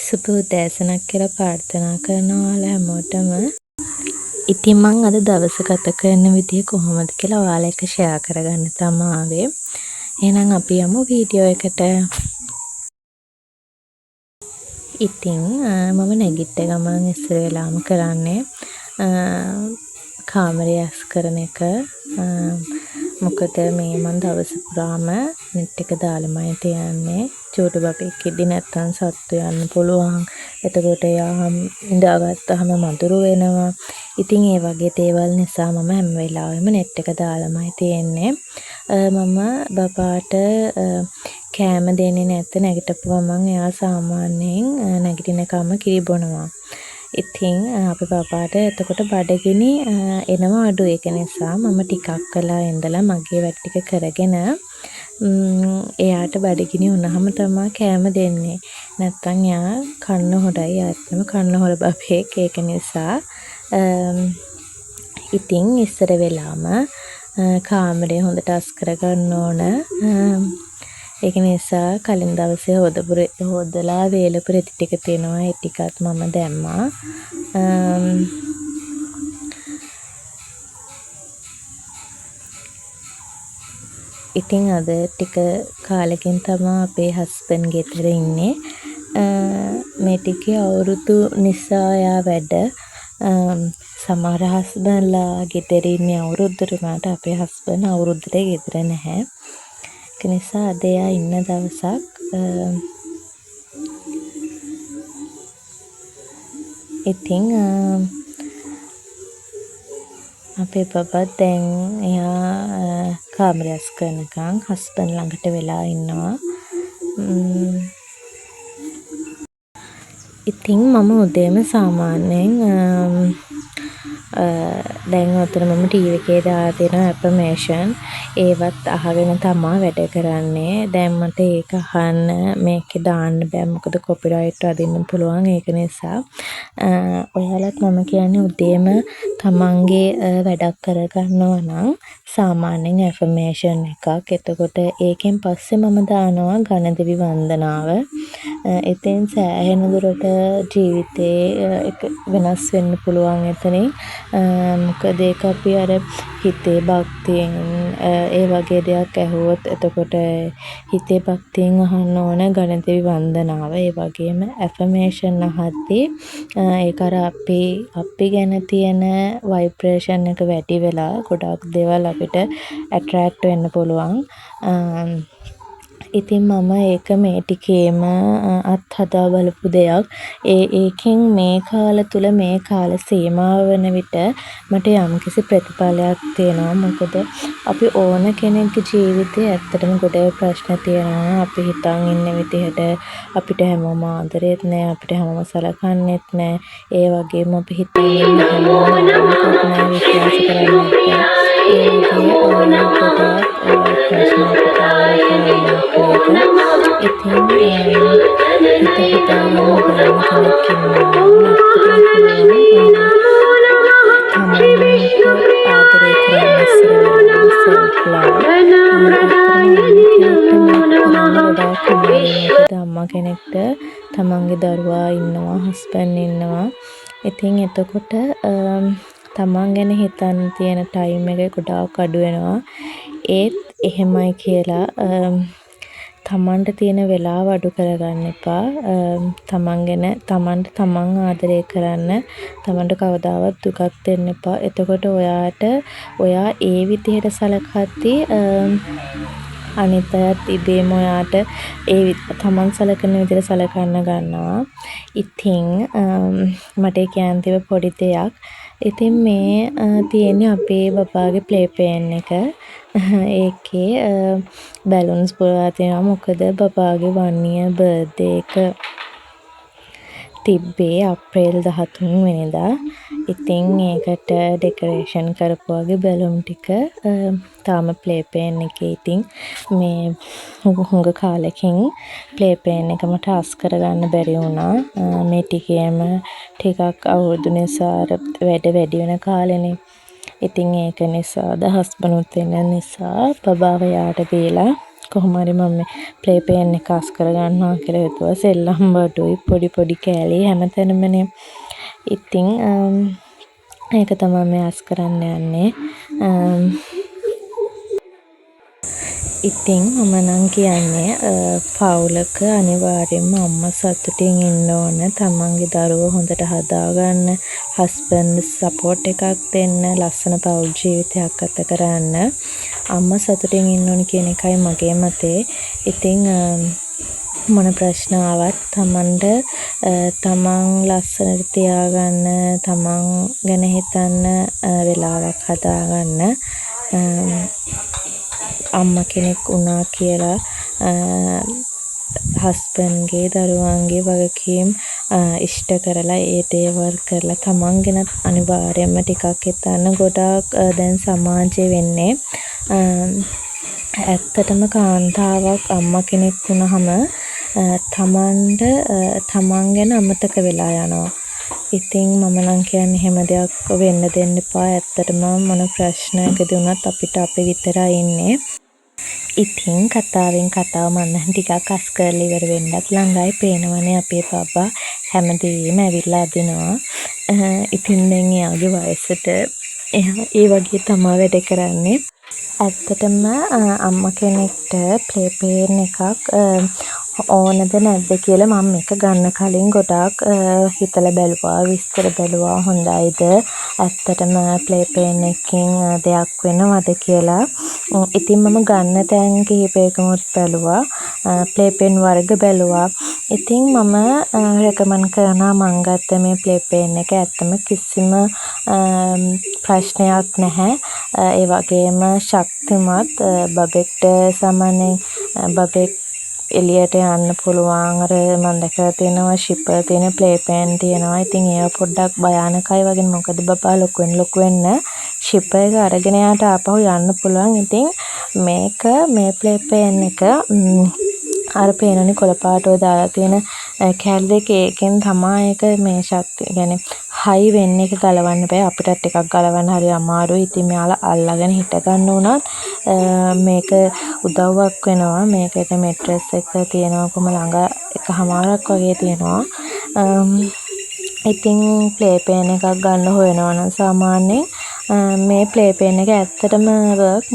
සුබ උදෑසනක් කියලා ප්‍රාර්ථනා කරනවා ඔයාලා හැමෝටම. ඉතින් මං අද දවස ගත කරන විදිය කොහොමද කියලා ඔයාලා එක්ක ෂෙයා කරගන්න තමයි ආවේ. එහෙනම් අපි යමු වීඩියෝ එකට. ඉතින් මම නැගිට ගමන් ඉස්සර වෙලාම කරන්නේ කාමරය ඇස් කරන එක. මොකද මේ මං දවස පුරාම net එක දාලාමයි තියන්නේ. චූටි බබෙක් නැත්තම් සත්තු යන්න පුළුවන්. එතකොට යා ඉඳාගත්තාම මදුරු වෙනවා. ඉතින් ඒ වගේ දේවල් නිසා මම හැම වෙලාවෙම net එක දාලාමයි තියෙන්නේ. මම බබාට කෑම දෙන්නේ නැත්නම් නැගිටපු ගමන් එයා සාමාන්‍යයෙන් නැගිටිනකම්ම කිරි බොනවා. ඉතින් අපි බබාට එතකොට බඩගිනි එනවා අඩු. ඒක නිසා මම ටිකක් කළා ඉඳලා මගේ වැඩ ටික කරගෙන එයාට බඩගිනි වුණාම තමයි කෑම දෙන්නේ. නැත්තම් එයා කන්න හොරයි. ඇත්තම කන්න හොර බබෙක්. ඒක නිසා ඉතින් ඉස්සර වෙලාම කාමරය හොඳට අස් කරගන්න ඕන. ඒක නිසා කලින් දවසේ හොදලා වේලපු රෙදි ටික තියෙනවා. ඒ ටිකත් මම දැම්මා. ඉතින් අද ටික කාලෙකින් තමයි අපේ හස්බන්ඩ් ගෙදර ඉන්නේ. මේ ටිකේ අවුරුදු නිසා යා වැඩ. සමහර හස්බන්ඩ්ලා ගෙදර ඉන්නේ අවුරුද්දට. උනාට අපේ හස්බන්ඩ් අවුරුද්දට ගෙදර නැහැ. ඒක නිසා අද එයා ඉන්න දවසක්. ඉතින් අපේ බබා දැන් එයා කාමරය අස් කරනකම් හස්බන්ඩ් ළඟට වෙලා ඉන්නවා. ඉතින් මම උදේම සාමාන්‍යයෙන් දැන් ඔතන මම ටීවී එකේ දාලා තියෙන ඇෆර්මේෂන් ඒවත් අහගෙන තමයි වැඩ කරන්නේ. දැන් මට ඒක අහන්න මේකේ දාන්න බෑ. මොකද කොපිරයිට් අදින්න පුළුවන්. ඒක නිසා ඔයාලත් මම කියන්නේ උදේම තමන්ගේ වැඩක් කරගන්නවා නම් සාමාන්‍යයෙන් ඇෆර්මේෂන් එකක්. එතකොට ඒකෙන් පස්සේ මම දානවා ගණදෙවි වන්දනාව. ඉතින් සෑහෙන දුරට ජීවිතේ එක වෙනස් වෙන්න පුළුවන් එතනින්. මොකද ඒක අපි අර හිතේ භක්තියෙන් ඒ වගේ දෙයක් ඇහුවොත් එතකොට හිතේ භක්තියෙන් අහන්න ඕන ගණදෙවි වන්දනාව. ඒ වගේම ඇෆර්මේෂන් අහද්දී ඒක අර අපි ගැන තියෙන ভাইබ්‍රේෂන් එක වැඩි වෙලා ගොඩක් දේවල් අපිට ඇට්‍රැක්ට් වෙන්න පුළුවන්. ඉතින් මම ඒක මේ ටිකේම අත්හදා බලපු දෙයක්. ඒකෙන් මේ කාල තුල මේ කාල සීමාව වෙන විට මට යම්කිසි ප්‍රතිඵලයක් තියෙනවා. මොකද අපි ඕන කෙනෙක්ගේ ජීවිතේ ඇත්තටම ගොඩේ ප්‍රශ්න තියෙනවා. අපි හිතන් ඉන්න විදිහට අපිට හැමෝම ආදරෙත් නෑ. අපිට හැමෝම සලකන්නෙත් නෑ. ඒ වගේම අපි හිතන් ඉන්න හැමෝම විශ්වාස කරන්නේ නැහැ. ඒ වගේ ප්‍රශ්න ඉතින් අම්මා කෙනෙක්ට තමන්ගේ දරුවා ඉන්නවා, හස්බන්ඩ් ඉන්නවා. ඉතින් එතකොට තමන් ගැන හිතන්න තියෙන ටයිම් එක ගොඩාක් අඩු වෙනවා. ඒත් එහෙමයි කියලා තමන්ට තියෙන වෙලාව අඩු කරගන්න එපා. තමන්ට තමන් ආදරය කරන්න. තමන්ට කවදාවත් දුකක් දෙන්න එපා. එතකොට ඔයා ඒ විදිහට සලකද්දී අනිත් අයත් ඉබේම ඔයාට තමන් සලකන විදිහට සලකන්න ගන්නවා. ඉතින් මට කියන්න තිබ්බ පොඩි දෙයක්. ඉතින් මේ තියෙන්නේ අපේ බබාගේ ප්ලේ පේන් එක. ඒකේ බැලුන්ස් පුරා තියෙනවා. මොකද බබාගේ 1 year බර්ත්ඩේ එක තිබ්බේ අප්‍රේල් 13 වෙනිදා. ඉතින් ඒකට ඩෙකොරේෂන් කරපු වගේ බැලුම් ටික තාම ප්ලේ පේන් එකේ. ඉතින් මේ හුඟ කාලෙකින් ප්ලේ පේන් එක මට අස් කරගන්න බැරි වුණා. මේ ටිකේම ටිකක් අවුරුදු නිසා වැඩ වැඩි වෙන කාලෙනේ. ඉතින් ඒක නිසා හස්බන්ඩ්ත් වෙන නිසා බබාව යාට දීලා කොහොම හරි මම මේ ප්ලේ පේන් එක අස් කරගන්නවා කියලා හිතුවා. සෙල්ලම් බඩුයි පොඩි පොඩි කෑලි හැමතැනමනේ. ඉතින් ඒක තමයි මේ අස් කරන්න යන්නේ. ඉතින් මම නම් කියන්නේ පවුලක අනිවාර්යෙන්ම අම්මා සතුටින් ඉන්න ඕන. තමන්ගේ දරුවෝ හොඳට හදාගන්න, හස්බන්ඩ් සපෝට් එකක් දෙන්න, ලස්සන පවුල් ජීවිතයක් ගත කරන්න අම්මා සතුටින් ඉන්න ඕනි කියන එකයි මගේ මතේ. ඉතින් මොන ප්‍රශ්න ආවත් තමන්ට තමන් ලස්සනට තියාගන්න, තමන් ගැන හිතන්න වෙලාවක් හදාගන්න. අම්මා කෙනෙක් වුණා කියලා හස්බන්ඩ්ගේ දරුවන්ගේ වගකීම් ඉෂ්ට කරලා ඒ දේවල් කරලා තමන් ගැනත් අනිවාර්යයෙන්ම ටිකක් හිතන්න. ගොඩාක් දැන් සමාජයේ වෙන්නේ ඇත්තටම කාන්තාවක් අම්මා කෙනෙක් වුණාම තමන්ට තමන් ගැන අමතක වෙලා යනවා. ඉතින් මම නම් කියන්නේ එහෙම දෙයක් වෙන්න දෙන්න එපා. ඇත්තටම මොන ප්‍රශ්නයකදී වුණත් අපිට අපි විතරයි ඉන්නේ. ඉතින් කතාවෙන් කතාව මම ටිකක් අස් කරලා ඉවර වෙන්නත් ළඟයි. පේනවනේ අපේ බබා හැමදේම ඇවිල්ලා අදිනවා. ඉතින් දැන් එයාගේ වයසට එයා ඒ වගේ තමයි වැඩ කරන්නේ. ඇත්තටම අම්මා කෙනෙක්ට ප්ලේ පේන් එකක් ඕනද නැද්ද කියලා මම මේක ගන්න කලින් ගොඩාක් හිතලා බැලුවා, විස්තර බැලුවා. හොඳයිද ඇත්තටම ප්ලේ පේන් එකකින් දෙයක් වෙනවද කියලා. ඉතින් මම ගන්න තැන් කිහිපයකමත් බැලුවා, ප්ලේ පේන් වර්ග බැලුවා. ඉතින් මම රෙකමන්ඩ් කරනවා මං ගත්ත මේ ප්ලේ පේන් එක. ඇත්තම කිසිම ප්‍රශ්නයක් නැහැ. ඒ වගේම ශක්තිමත්, බබෙක්ට සාමාන්‍යයෙන් බබෙක් එළියට යන්න පුළුවන්. අර මම දැකලා තියෙනවා ෂිපර් තියෙන ප්ලේ පේන් තියෙනවා. ඉතින් ඒව පොඩ්ඩක් භයානකයි වගේ. මොකද බබා ලොකු වෙන්න ෂිපර් එක අරගෙන යාට ආපහු යන්න පුළුවන්. ඉතින් මේ ප්ලේ පේන් එක අර පේනනේ කොළ පාට ඔය දාලා තියෙන කැලි දෙක, ඒකෙන් තමයි ඒක මේ ශක්තිය කියන්නේ හයි වෙන්නේ. එක ගලවන්න බෑ. අපිටත් ටිකක් ගලවන්න හරි අමාරුයි. ඉතින් මෙයාලා අල්ලගෙන හිට ගන්න උනත් මේක උදව්වක් වෙනවා. මේකට මෙට්‍රස් එක තියෙනවා කොම ළඟ එකමාරක් වගේ තියෙනවා. ඉතින් ප්ලේ පේන් එකක් ගන්න හොයනවා නම් සාමාන්‍යයෙන් මේ ප්ලේ පේන් එක ඇත්තටම වර්ක්.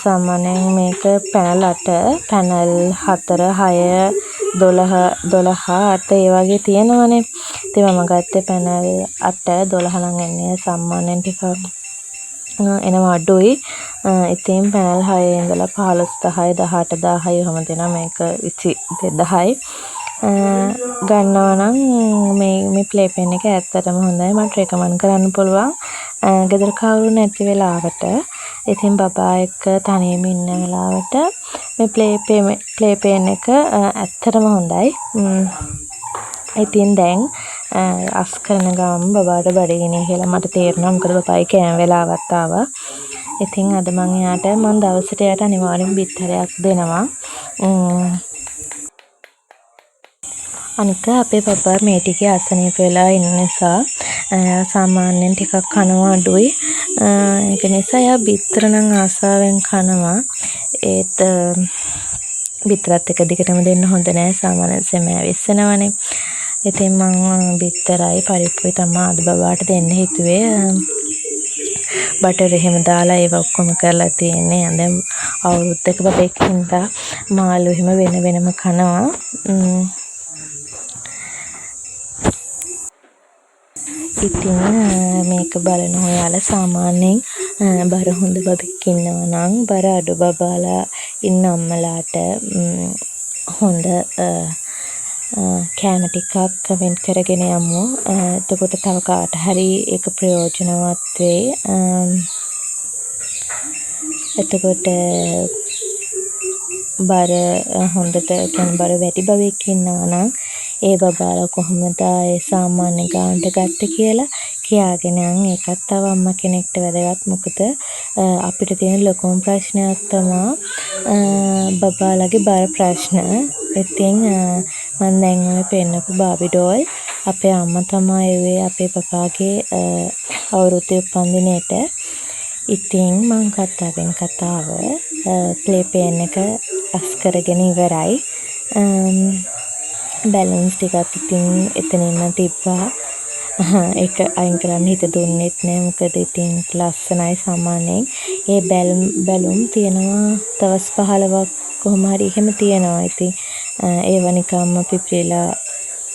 සාමාන්‍යයෙන් මේක පැනල් 8, පැනල් 4, 6, 12 8 ඒ වගේ තියෙනවනේ. ඉතින් මම ගත්තේ පැනල් 8, 12 නම් එන්නේ සාමාන්‍යයෙන් ටිකක් එනවා අඩුයි. ඉතින් පැනල් 6 ඉඳලා 15 10 18 10 එහෙම දෙනවා. මේක 2000යි. ගන්නවා නම් මේ ප්ලේ පේන් එක ඇත්තටම හොඳයි. මට රෙකමන්ඩ් කරන්න පුළුවන්. ගෙදර කවුරු නැති වෙලාවට, ඉතින් බබා එක්ක තනියම ඉන්න වෙලාවට මේ ප්ලේ පේන් එක ඇත්තටම හොඳයි. ඉතින් දැන් අස් කරන ගමන් බබාට බඩගිනි කියලා මට තේරෙනවා. මොකද බබායි කෑම වෙලාවත් ආවා. ඉතින් අද මම එයාට දවසට එයාට අනිවාර්යෙන් බිත්තරයක් දෙනවා. අනික අපේ බබා මේ ටිකේ අසනීප වෙලා ඉන්න නිසා සාමාන්‍යයෙන් ටිකක් කනවා අඩුයි. ඒක නිසා එයා බිත්තර නම් ආසාවෙන් කනවා. ඒත් බිත්තරත් එක දිගටම දෙන්න හොඳ නෑ. සාමාන්‍යයෙන් සෙමෑ වෙස්සෙනවනේ. ඉතින් මම බිත්තරයි පරිප්පුයි තමයි අද බබාට දෙන්න හිතුවේ. බටර් එහෙම දාලා ඒව ඔක්කොම කරලා තියෙන්නේ. දැන් අවුරුද්දක බබෙක් හින්දා මාළු එහෙම වෙනම කනවා. ඉතින් මේක බලන ඔයාලා සාමාන්‍යයෙන් බර හොඳ බබෙක් ඉන්නවා නම් බර අඩු බබාලා ඉන්න අම්මලාට හොඳ කෑම ටිකක් කමෙන්ට් කරගෙන යමු. එතකොට තව කාට හරි ඒක ප්‍රයෝජනවත් වෙයි. එතකොට බර හොඳට කියන්නේ බර වැඩි බබෙක් ඉන්නවා නම් ඒ බබාලා කොහොමද ඒ සාමාන්‍ය ගානට ගත්තේ කියලා කියාගෙන යන්. ඒකත් තව අම්මා කෙනෙක්ට වැදගත්. මොකද අපිට තියෙන ලොකුම ප්‍රශ්නයක් තමයි බබාලගේ බර ප්‍රශ්න. ඉතින් මම දැන් ඔය පෙන්නපු බාබි ඩෝල් අපේ අම්මා තමයි එව්වේ අපේ පපාගේ අවුරුද්දේ උපන්දිනේට. ඉතින් මං කතාවෙන් කතාව ප්ලේ එක අස් කරගෙන ඉවරයි. බැලුන්ස් ටිකක් ඉතින් එතනින්ම තිබ්බා. ඒක අයින් කරන්න හිත දුන්නෙත් නෑ. මොකද ඉතින් ලස්සනයි සාමාන්‍යයෙන්. ඒ බැලුම් තියෙනවා දවස් 15ක් කොහොම හරි එහෙම තියෙනවා. ඉතින් ඒව නිකම්ම පිපිරිලා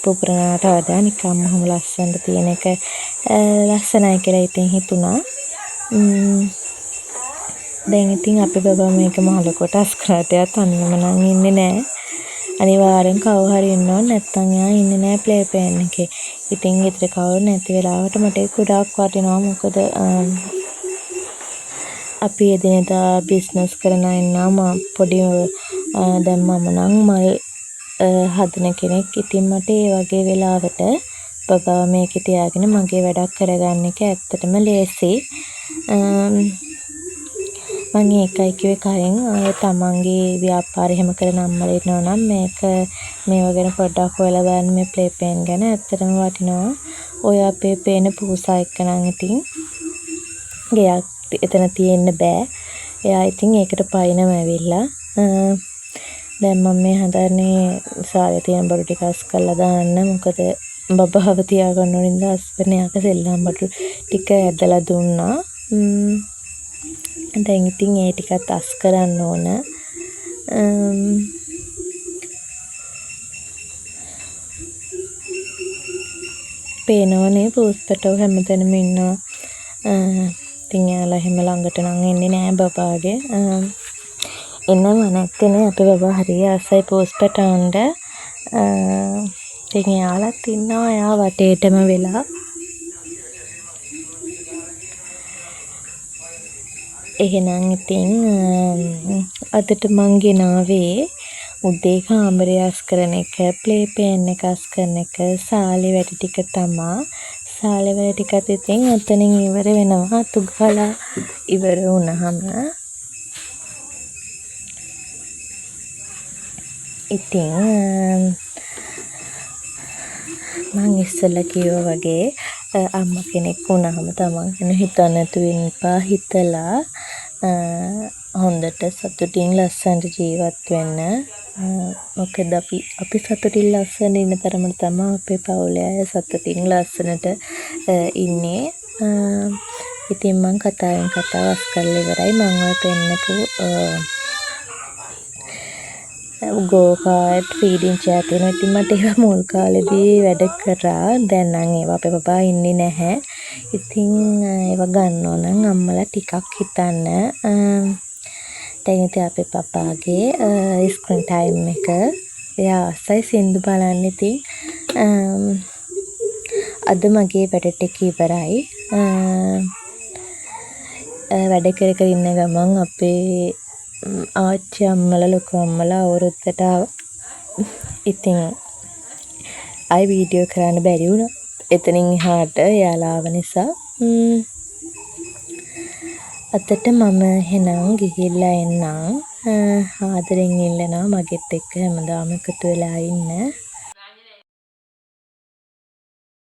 පුපුරනට වඩා නිකම්ම ඔහොම ලස්සනට තියෙන එක ලස්සනයි කියලා ඉතින් හිතුණා. දැන් ඉතින් අපේ බබා මේක මහ ලොකුවට අස් කරාට එයා තනියම නම් ඉන්නේ නෑ. අනිවාර්යෙන් කවුරු හරි ඉන්න ඕන. නැත්තම් එයා ඉන්නේ නෑ ප්ලේ එකේ. ඉතින් ගෙදර කවුරු නැති වෙලාවට මට ඒක ගොඩාක් වටිනවා. මොකද අපි එදිනෙදා බිස්නස් කරන අය නම් පොඩි දැන් මම නම් මල් හදන කෙනෙක්. ඉතින් මට ඒ වගේ වෙලාවට බබා මේකේ තියාගෙන මගේ වැඩක් කරගන්න එක ඇත්තටම ලේසි. මම ඒකයි කිව්වේ කලින් ඔය තමන්ගේ ව්‍යාපාරය එහෙම කරන අම්මලා ඉන්නවා නම් මේවා ගැන පොඩ්ඩක් හොයලා බලන්න මේ ප්ලේ පේන් ගැන. ඇත්තටම වටිනවා. ඔය අපේ පේන පූසා එක්ක නම් ඉතින් ගයක් එතන තියෙන්න බෑ. එයා ඉතින් ඒකට පයින්ම ඇවිල්ලා දැන් මම මේ හදන්නේ සාලේ තියෙන බඩු ටික අස් කරලා දාන්න. මොකද බබාව තියාගන්න ඕනින්ද අස්පෙනයක සෙල්ලම් බඩු ටික ඇදලා දුන්නා. දැන් ඉතින් ඒ ටිකත් අස් කරන්න ඕන. පේනවනේ පූස්පටව හැමතැනම ඉන්නවා. ඉතින් යාලා එහෙම ළඟට නම් එන්නේ නෑ බබාගේ. එන්නම නැත්තේ අපේ බබා හරිය ආසයි පූස්පටවන්ට. ඉතින් යාලත් ඉන්නවා එයා වටේටම වෙලා. එහෙනම් ඉතින් අදට මං ගෙනාවේ උදේ කාමරය අස් කරන එක, ප්ලේ පේන් එක අස් කරන එක, සාලේ වැඩ ටික තමා. සාලේ වැඩ ටිකත් ඉතින් එතනින් ඉවර වෙනවා. අතු ගාලා ඉවර වුණාම ඉතින් මං ඉස්සෙල්ලා කිව්වා වගේ අම්මා කෙනෙක් වුණාම තමන් ගැන හිතන්න නැතුව ඉන්න එපා. හිතලා හොඳට සතුටින් ලස්සනට ජීවත් වෙන්න. මොකද අපි සතුටින් ලස්සන ඉන්න තරමට තමයි අපේ පවුලේ අය සතුටින් ලස්සනට ඉන්නේ. ඉතින් මං කතාවෙන් කතාව අස් කරලා ඉවරයි. මං ඔය පෙන්නපු ගෝකාට් ෆීඩින් චෙයා තියෙනවා. ඉතින් මට ඒවා මුල් කාලෙදී වැඩ කරා. දැන් නම් ඒවා අපේ බබා ඉන්නේ නැහැ. ඉතින් ඒවා ගන්නවා නම් අම්මලා ටිකක් හිතන්න. දැන් ඉතින් අපේ පපාගේ ස්ක්‍රීන් ටයිම් එක එයා ආසයි සින්දු බලන්න. ඉතින් අද මගේ වැඩ ටික ඉවරයි. වැඩ කර කර ඉන්න ගමන් අපේ ආච්චි අම්මලා ලොකු අම්මලා අවුරුද්දට ඉතින් අය වීඩියෝ කරන්න බැරි වුණා. එතනින් එහාට යාලා ආව නිසා අදට මම එහෙනම් ගිහිල්ලා එන්නම්. ආදරෙන් ඉල්ලනවා මගෙත් එක්ක හැමදාම එකතු වෙලා ඉන්න.